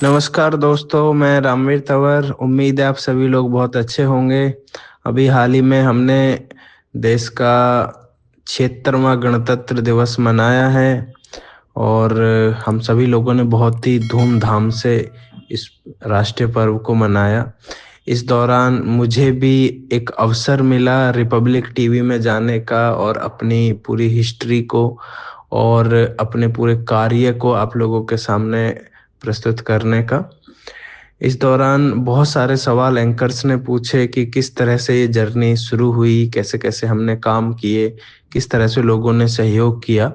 नमस्कार दोस्तों, मैं रामवीर तंवर। उम्मीद है आप सभी लोग बहुत अच्छे होंगे। अभी हाल ही में हमने देश का 76वां गणतंत्र दिवस मनाया है और हम सभी लोगों ने बहुत ही धूमधाम से इस राष्ट्रीय पर्व को मनाया। इस दौरान मुझे भी एक अवसर मिला रिपब्लिक टीवी में जाने का और अपनी पूरी हिस्ट्री को और अपने पूरे कार्य को आप लोगों के सामने प्रस्तुत करने का। इस दौरान बहुत सारे सवाल एंकर्स ने पूछे कि किस तरह से ये जर्नी शुरू हुई, कैसे कैसे हमने काम किए, किस तरह से लोगों ने सहयोग किया।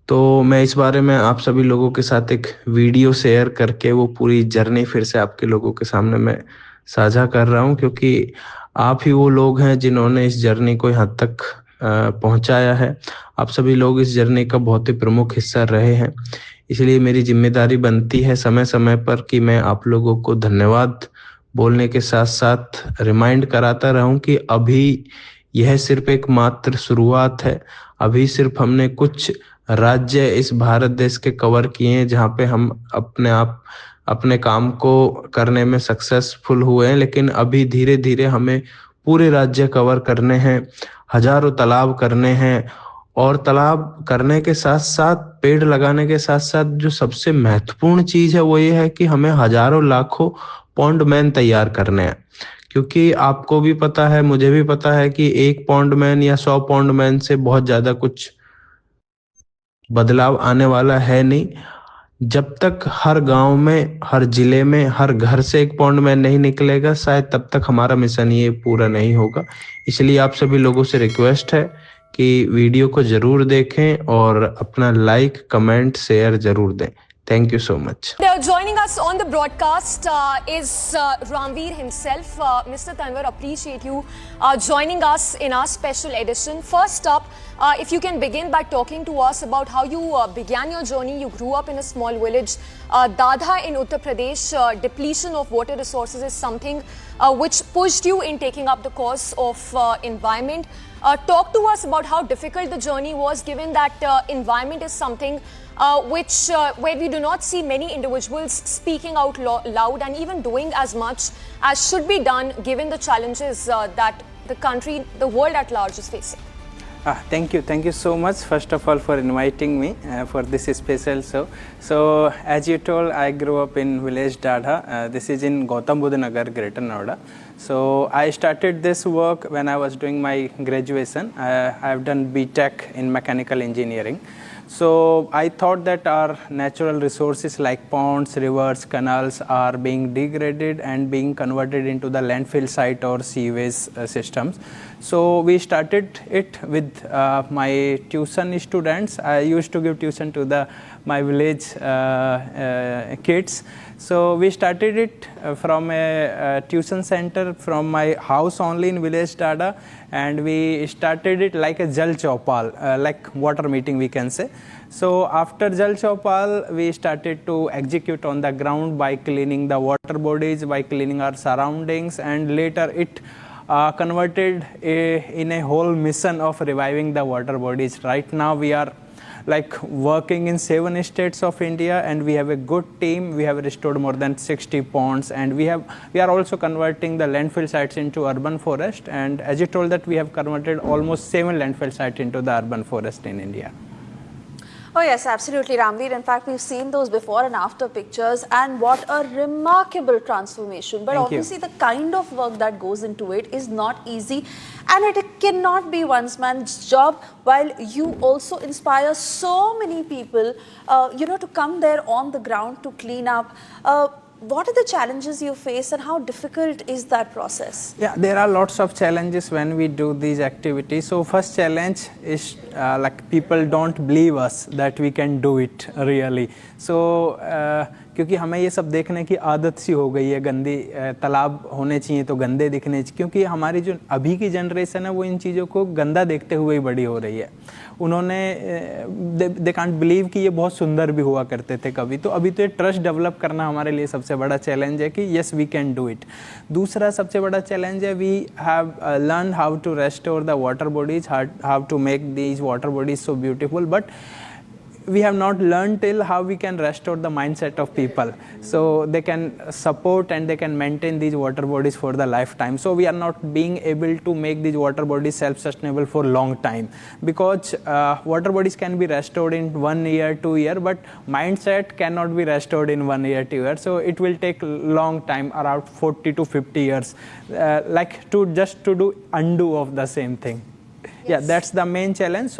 तो मैं इस बारे में आप सभी लोगों के साथ एक वीडियो शेयर करके वो पूरी जर्नी फिर से आपके लोगों के सामने मैं साझा कर रहा हूँ, क्योंकि आप ही वो लोग हैं जिन्होंने इस जर्नी को यहाँ तक पहुंचाया है। आप सभी लोग इस जर्नी का बहुत ही प्रमुख हिस्सा रहे हैं। इसलिए मेरी जिम्मेदारी बनती है समय समय पर कि मैं आप लोगों को धन्यवाद बोलने के साथ साथ रिमाइंड कराता रहूं कि अभी यह सिर्फ एक मात्र शुरुआत है। अभी सिर्फ हमने कुछ राज्य इस भारत देश के कवर किए हैं जहाँ पे हम अपने काम को करने में सक्सेसफुल हुए हैं, लेकिन अभी धीरे धीरे हमें पूरे राज्य कवर करने हैं, हजारों तालाब करने हैं। और तालाब करने के साथ साथ पेड़ लगाने के साथ साथ जो सबसे महत्वपूर्ण चीज है वो ये है कि हमें हजारों लाखों पॉन्ड मैन तैयार करने हैं। क्योंकि आपको भी पता है, मुझे भी पता है कि एक पॉन्ड मैन या 100 पॉन्ड मैन से बहुत ज्यादा कुछ बदलाव आने वाला है नहीं। जब तक हर गांव में, हर जिले में, हर घर से एक पॉन्ड मैन नहीं निकलेगा, शायद तब तक हमारा मिशन ये पूरा नहीं होगा। इसलिए आप सभी लोगों से रिक्वेस्ट है कि वीडियो को जरूर देखें और अपना लाइक, कमेंट, शेयर जरूर दें। Thank you so much. Joining us on the broadcast is Ramveer himself. Mr. Tanwar, appreciate you joining us in our special edition. First up, if you can begin by talking to us about how you began your journey. You grew up in a small village, Dadha in Uttar Pradesh. Depletion of water resources is something which pushed you in taking up the cause of environment. Talk to us about how difficult the journey was, given that environment is something where we do not see many individuals speaking out loud and even doing as much as should be done, given the challenges that the country, the world at large is facing. Thank you so much, first of all, for inviting me for this special show. So as you told, I grew up in village Dadha. This is in Gautam Buddha Nagar, Greater Noida. So I started this work when I was doing my graduation. I have done BTech in mechanical engineering. So I thought that our natural resources like ponds, rivers, canals are being degraded and being converted into the landfill site or sewage systems. So we started it with my tuition students. I used to give tuition to my village kids. So we started it from a tuition center from my house only in village Dada, and we started it like a Jal Chaupal, like water meeting we can say. So after Jal Chaupal, we started to execute on the ground by cleaning the water bodies, by cleaning our surroundings, and later it converted in a whole mission of reviving the water bodies. Right now we are like working in 7 states of India, and we have a good team. We have restored more than 60 ponds, and we are also converting the landfill sites into urban forest. And as you told that we have converted almost 7 landfill sites into the urban forest in India. Oh yes, absolutely, Ramveer. In fact, we've seen those before and after pictures, and what a remarkable transformation. But obviously the kind of work that goes into it is not easy, and it cannot be one man's job, while you also inspire so many people, to come there on the ground to clean up. What are the challenges you face, and how difficult is that process? Yeah, there are lots of challenges when we do these activities. So first challenge is like people don't believe us that we can do it really. So क्योंकि हमें ये सब देखने की आदत सी हो गई है, गंदी तालाब होने चाहिए तो गंदे दिखने चाहिए, क्योंकि हमारी जो अभी की जनरेशन है वो इन चीज़ों को गंदा देखते हुए ही बड़ी हो रही है। उन्होंने दे कांट बिलीव कि ये बहुत सुंदर भी हुआ करते थे कभी। तो अभी तो ये ट्रस्ट डेवलप करना हमारे लिए सबसे बड़ा चैलेंज है कि yes we can do it. दूसरा सबसे बड़ा चैलेंज है we have learn how to restore the water bodies, how to make these water bodies so beautiful. But we have not learned till how we can restore the mindset of people, so they can support and they can maintain these water bodies for the lifetime. So we are not being able to make these water bodies self-sustainable for long time, because water bodies can be restored in 1 year, 2 year, but mindset cannot be restored in 1 year, 2 years. So it will take long time, around 40 to 50 years, like to do undo of the same thing. Yeah, that's the main challenge.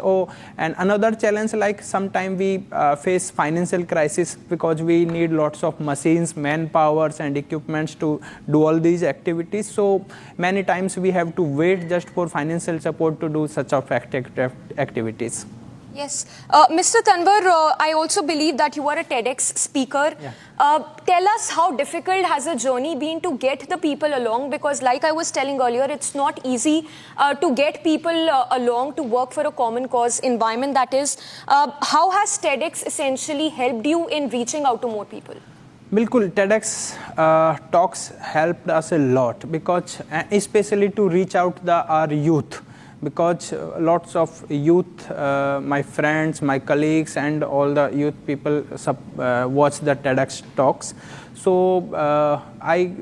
And another challenge, like sometimes we face financial crisis because we need lots of machines, manpowers and equipments to do all these activities. So many times we have to wait just for financial support to do such of activities. Yes. Mr. Tanwar, I also believe that you are a TEDx speaker. Yeah. Tell us how difficult has the journey been to get the people along, because like I was telling earlier, it's not easy to get people along to work for a common cause environment, that is. How has TEDx essentially helped you in reaching out to more people? Bilkul, TEDx talks helped us a lot, because especially to reach out our youth. Because lots of youth, my friends, my colleagues and all the youth people watch the TEDx talks. So I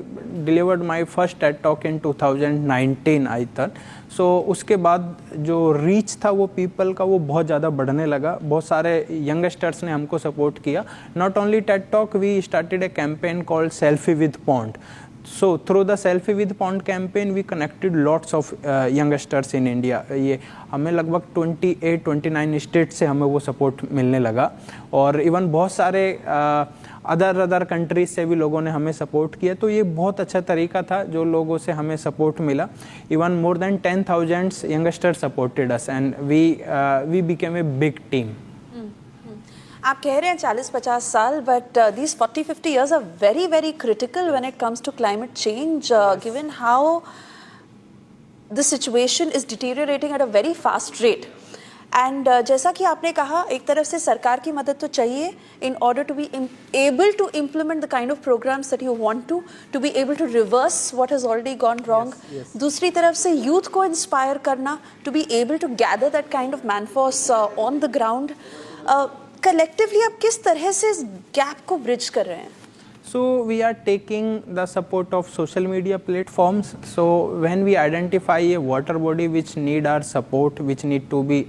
delivered my first TED talk in 2019, I thought. So उसके बाद जो reach था वो people का वो बहुत ज़्यादा बढ़ने लगा. बहुत सारे यंगस्टर्स ने हमको सपोर्ट किया. Not only TED talk, we started a campaign called Selfie with Pond. So through the Selfie with Pond campaign, we connected lots of youngsters in India. ये हमें लगभग 28-29 स्टेट से हमें वो सपोर्ट मिलने लगा, और इवन बहुत सारे अदर कंट्रीज से भी लोगों ने हमें सपोर्ट किया. तो ये बहुत अच्छा तरीका था जो लोगों से हमें सपोर्ट मिला. Even more than 10,000 youngsters supported us and we became a big team. आप कह रहे हैं 40-50 साल, but these 40-50 years are very, very critical when it comes to climate change, given how the situation is deteriorating at a very fast rate. And जैसा कि आपने कहा, एक तरफ से सरकार की मदद तो चाहिए in order to be able to implement the kind of programs that you want to be able to reverse what has already gone wrong. Yes. दूसरी तरफ से youth को inspire करना to be able to gather that kind of manforce on the ground. Collectively आप किस तरह से इस gap को bridge कर रहे हैं? So we are taking the support of social media platforms. So when we identify a water body which need our support, which need to be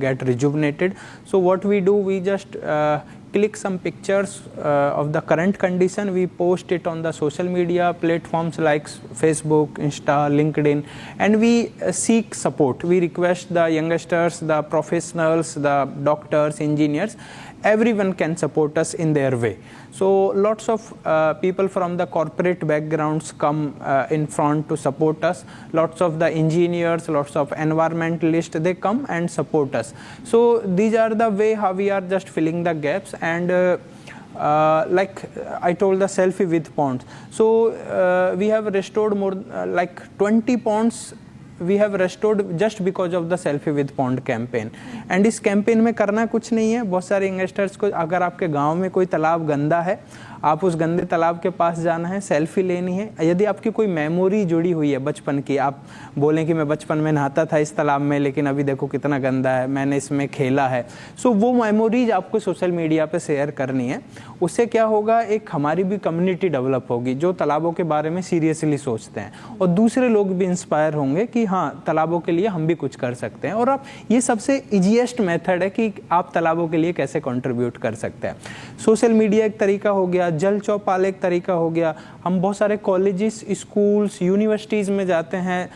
get rejuvenated, so what we do, we just click some pictures of the current condition, we post it on the social media platforms like Facebook, Insta, LinkedIn, and we seek support. We request the youngsters, the professionals, the doctors, engineers, everyone can support us in their way. So lots of people from the corporate backgrounds come in front to support us. Lots of the engineers, lots of environmentalists, they come and support us. So these are the way how we are just filling the gaps. And like I told, the Selfie with Ponds. So we have restored more like 20 ponds. We have restored just because of the Selfie with Pond campaign. And इस campaign में करना कुछ नहीं है. बहुत सारे youngsters को, अगर आपके गांव में कोई तालाब गंदा है, आप उस गंदे तालाब के पास जाना है, सेल्फी लेनी है. यदि आपकी कोई मेमोरी जुड़ी हुई है बचपन की, आप बोलें कि मैं बचपन में नहाता था इस तालाब में, लेकिन अभी देखो कितना गंदा है, मैंने इसमें खेला है. सो वो मेमोरीज आपको सोशल मीडिया पे शेयर करनी है. उससे क्या होगा, एक हमारी भी कम्युनिटी डेवलप होगी जो तालाबों के बारे में सीरियसली सोचते हैं, और दूसरे लोग भी इंस्पायर होंगे कि हाँ, तालाबों के लिए हम भी कुछ कर सकते हैं. और आप, ये सबसे ईजीएस्ट मेथड है कि आप तालाबों के लिए कैसे कंट्रीब्यूट कर सकते हैं. सोशल मीडिया एक तरीका हो गया, जल चौपाल एक तरीका हो गया. हम बहुत सारे कॉलेजेस, स्कूल्स, यूनिवर्सिटीज़ में जाते हैं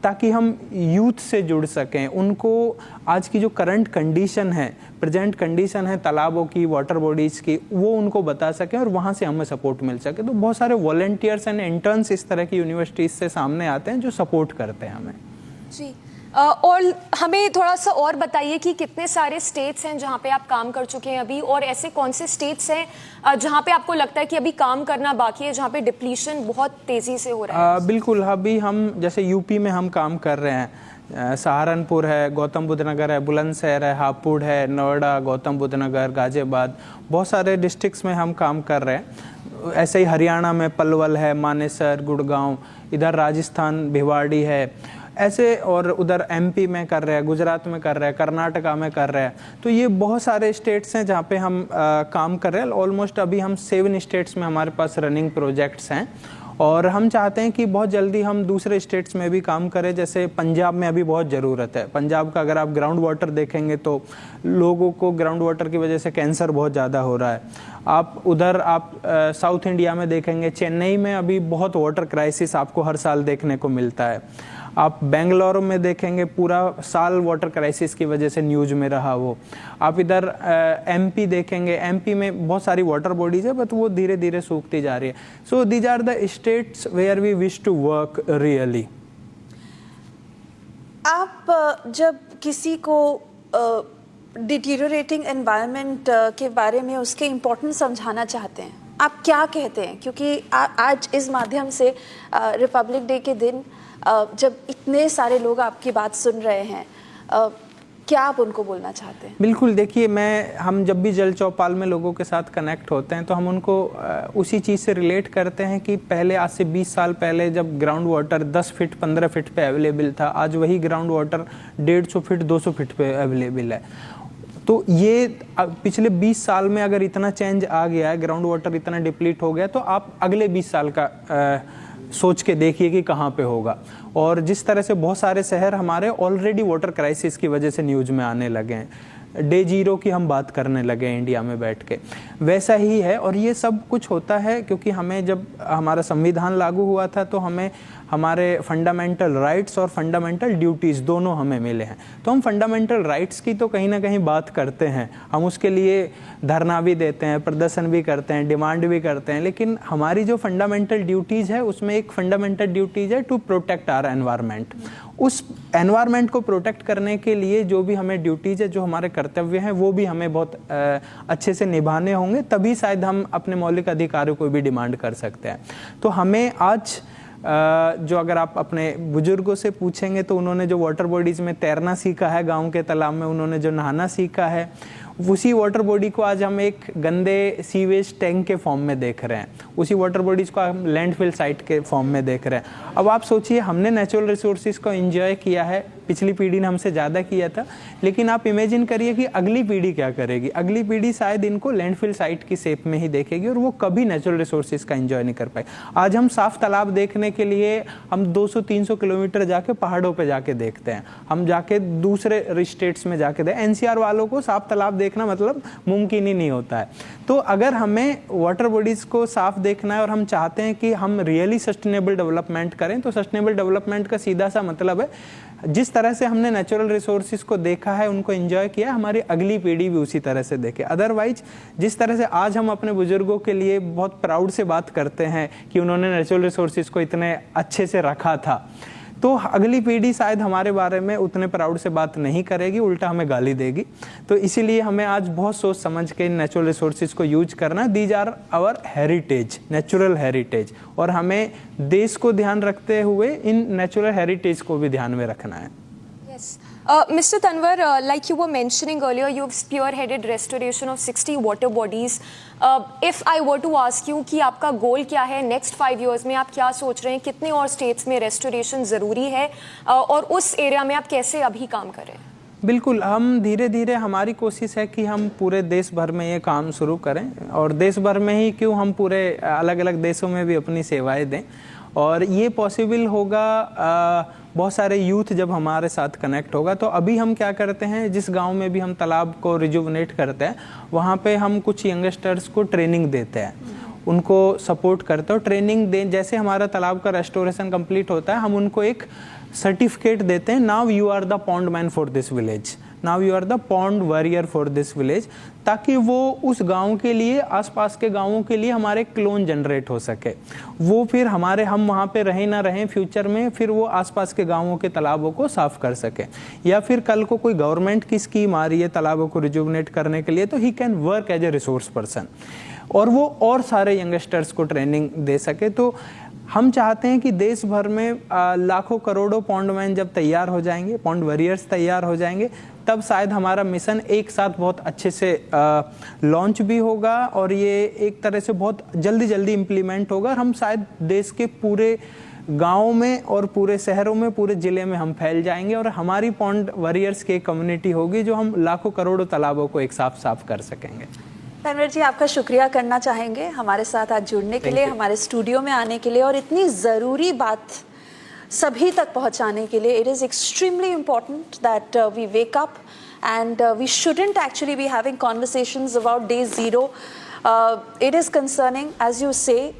ताकि हम यूथ से जुड़ सकें. उनको आज की जो करंट कंडीशन है, प्रेजेंट कंडीशन है तालाबों की, वाटर बॉडीज़ की, वो उनको बता सकें और वहाँ से हमें सपोर्ट मिल सके. तो बहुत सारे वॉलंटियर्स एंड इंटर्न्स इस तरह की यूनिवर्सिटीज़ से सामने आते हैं जो सपोर्ट करते हैं हमें. जी. और हमें थोड़ा सा और बताइए कि कितने सारे स्टेट्स हैं जहाँ पे आप काम कर चुके हैं अभी, और ऐसे कौन से स्टेट्स हैं जहाँ पे आपको लगता है कि अभी काम करना बाकी है, जहाँ पे डिप्लीशन बहुत तेज़ी से हो रहा है? बिल्कुल. अभी हम जैसे यूपी में हम काम कर रहे हैं. सहारनपुर है, गौतम बुद्ध नगर है, बुलंदशहर है, हापुड़ है, नोएडा, गौतम बुद्ध नगर, गाजियाबाद, बहुत सारे डिस्ट्रिक्ट्स में हम काम कर रहे हैं. ऐसे ही हरियाणा में पलवल है, मानेसर, गुड़गांव, इधर राजस्थान भिवाड़ी है. ऐसे, और उधर एमपी में कर रहे हैं, गुजरात में कर रहे हैं, कर्नाटका में कर रहे हैं। तो ये बहुत सारे स्टेट्स हैं जहाँ पे हम काम कर रहे हैं। ऑलमोस्ट अभी हम 7 स्टेट्स में हमारे पास रनिंग प्रोजेक्ट्स हैं, और हम चाहते हैं कि बहुत जल्दी हम दूसरे स्टेट्स में भी काम करें। जैसे पंजाब में अभी बहुत ज़रूरत है। पंजाब का अगर आप ग्राउंड वाटर देखेंगे तो लोगों को ग्राउंड वाटर की वजह से कैंसर बहुत ज़्यादा हो रहा है। आप उधर साउथ इंडिया में देखेंगे, चेन्नई में अभी बहुत वाटर क्राइसिस आपको हर साल देखने को मिलता है। आप बेंगलोर में देखेंगे पूरा साल वाटर क्राइसिस की वजह से न्यूज़ में रहा वो। आप इधर एमपी देखेंगे, एमपी में बहुत सारी वाटर बॉडीज है बट वो धीरे धीरे सूखती जा रही है। So these are the states where we wish to work really. आप जब किसी को डिटीरियोरेटिंग एनवायरनमेंट के बारे में उसके इम्पोर्टेंस समझाना चाहते हैं, आप क्या कहते हैं? क्योंकि आज इस माध्यम से रिपब्लिक डे के दिन जब इतने सारे लोग आपकी बात सुन रहे हैं, क्या आप उनको बोलना चाहते हैं? बिल्कुल, देखिए हम जब भी जल चौपाल में लोगों के साथ कनेक्ट होते हैं तो हम उनको उसी चीज़ से रिलेट करते हैं कि पहले, आज से 20 साल पहले जब ग्राउंड वाटर 10 फीट 15 फीट पे अवेलेबल था, आज वही ग्राउंड वाटर 150 फीट 200 फीट पे अवेलेबल है। तो ये पिछले 20 साल में अगर इतना चेंज आ गया है, ग्राउंड वाटर इतना डिप्लीट हो गया, तो आप अगले 20 साल का सोच के देखिए कि कहाँ पे होगा। और जिस तरह से बहुत सारे शहर हमारे ऑलरेडी वाटर क्राइसिस की वजह से न्यूज़ में आने लगे हैं, डे जीरो की हम बात करने लगे हैं इंडिया में बैठ के, वैसा ही है। और ये सब कुछ होता है क्योंकि हमें, जब हमारा संविधान लागू हुआ था तो हमें हमारे फंडामेंटल राइट्स और फंडामेंटल ड्यूटीज़ दोनों हमें मिले हैं। तो हम फंडामेंटल राइट्स की तो कहीं ना कहीं बात करते हैं, हम उसके लिए धरना भी देते हैं, प्रदर्शन भी करते हैं, डिमांड भी करते हैं, लेकिन हमारी जो फंडामेंटल ड्यूटीज़ है उसमें एक फंडामेंटल ड्यूटीज़ है टू प्रोटेक्ट आवर एनवायरनमेंट। उस एनवायरनमेंट को प्रोटेक्ट करने के लिए जो भी हमें ड्यूटीज़ है, जो हमारे कर्तव्य हैं, वो भी हमें बहुत अच्छे से निभाने होंगे, तभी शायद हम अपने मौलिक अधिकारों को भी डिमांड कर सकते हैं। तो हमें आज जो, अगर आप अपने बुजुर्गों से पूछेंगे तो उन्होंने जो वाटर बॉडीज़ में तैरना सीखा है, गांव के तालाब में उन्होंने जो नहाना सीखा है, उसी वाटर बॉडी को आज हम एक गंदे सीवेज टैंक के फॉर्म में देख रहे हैं, उसी वाटर बॉडीज़ को हम लैंडफिल साइट के फॉर्म में देख रहे हैं। अब आप सोचिए, हमने नेचुरल रिसोर्सेज को एंजॉय किया है, पिछली पीढ़ी ने हमसे ज़्यादा किया था, लेकिन आप इमेजिन करिए कि अगली पीढ़ी क्या करेगी। अगली पीढ़ी शायद इनको लैंडफिल साइट की शेप में ही देखेगी और वो कभी नेचुरल रिसोर्सेज का एंजॉय नहीं कर पाए। आज हम साफ तालाब देखने के लिए हम 200-300 किलोमीटर जाके पहाड़ों पे जाके देखते हैं, हम जाके दूसरे स्टेट्स में जाके एनसीआर वालों को साफ तालाब देखना मतलब मुमकिन ही नहीं होता है। तो अगर हमें वाटर बॉडीज़ को साफ देखना है और हम चाहते हैं कि हम रियली सस्टेनेबल डेवलपमेंट करें, तो सस्टेनेबल डेवलपमेंट का सीधा सा मतलब है, जिस तरह से हमने नेचुरल रिसोर्सेज को देखा है, उनको एंजॉय किया है, हमारी अगली पीढ़ी भी उसी तरह से देखे। अदरवाइज जिस तरह से आज हम अपने बुजुर्गों के लिए बहुत प्राउड से बात करते हैं कि उन्होंने नेचुरल रिसोर्सेज को इतने अच्छे से रखा था, तो अगली पीढ़ी शायद हमारे बारे में उतने प्राउड से बात नहीं करेगी, उल्टा हमें गाली देगी। तो इसीलिए हमें आज बहुत सोच समझ के नेचुरल रिसोर्सेज को यूज करना। These are our heritage, natural heritage, और हमें देश को ध्यान रखते हुए इन नेचुरल हेरिटेज को भी ध्यान में रखना है। Yes. Mr. Tanwar, like you were mentioning earlier, you've spearheaded restoration of 60 water bodies. If I were to ask you कि आपका गोल क्या है नेक्स्ट 5 years में, आप क्या सोच रहे हैं, कितने और स्टेट्स में रेस्टोरेशन ज़रूरी है, और उस एरिया में आप कैसे अभी काम कर रहे हैं? बिल्कुल, हम धीरे धीरे, हमारी कोशिश है कि हम पूरे देश भर में ये काम शुरू करें, और देश भर में ही क्यों, हम पूरे अलग अलग देशों में भी अपनी सेवाएं दें। और ये पॉसिबल होगा बहुत सारे यूथ जब हमारे साथ कनेक्ट होगा। तो अभी हम क्या करते हैं, जिस गांव में भी हम तालाब को रिजुवनेट करते हैं, वहाँ पे हम कुछ यंगस्टर्स को ट्रेनिंग देते हैं, उनको सपोर्ट करते हो। ट्रेनिंग दें, जैसे हमारा तालाब का रेस्टोरेशन कंप्लीट होता है, हम उनको एक सर्टिफिकेट देते हैं, now you are the pond man for this village, now you are the pond warrior for this village, ताकि वो उस गांव के लिए, आसपास के गांवों के लिए हमारे क्लोन जनरेट हो सके। वो फिर हमारे, हम वहाँ पे रहें ना रहें फ्यूचर में, फिर वो आसपास के गांवों के तालाबों को साफ कर सके। या फिर कल को कोई गवर्नमेंट की स्कीम आ रही है तालाबों को रिजुवनेट करने के लिए, तो he can work as a resource person, और वो और सारे यंगस्टर्स को ट्रेनिंग दे सके। तो हम चाहते हैं कि देश भर में लाखों करोड़ों पॉन्ड मैन जब तैयार हो जाएंगे, पॉन्ड वॉरियर्स तैयार हो जाएंगे, तब शायद हमारा मिशन एक साथ बहुत अच्छे से लॉन्च भी होगा, और ये एक तरह से बहुत जल्दी जल्दी इम्प्लीमेंट होगा, और हम शायद देश के पूरे गाँव में और पूरे शहरों में, पूरे ज़िले में हम फैल जाएंगे और हमारी पॉन्ड वॉरियर्स की कम्युनिटी होगी जो हम लाखों करोड़ों तालाबों को एक साफ कर सकेंगे। तनवीर जी, आपका शुक्रिया करना चाहेंगे हमारे साथ आज जुड़ने के लिए, हमारे स्टूडियो में आने के लिए और इतनी ज़रूरी बात सभी तक पहुंचाने के लिए। It is extremely important that we wake up and we shouldn't actually be having conversations about day zero. It is concerning, as you say,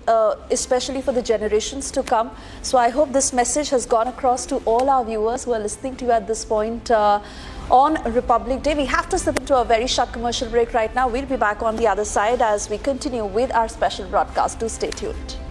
especially for the generations to come. So I hope this message has gone across to all our viewers who are listening to you at this point on Republic Day. We have to slip into a very short commercial break right now. We'll be back on the other side as we continue with our special broadcast. Do stay tuned.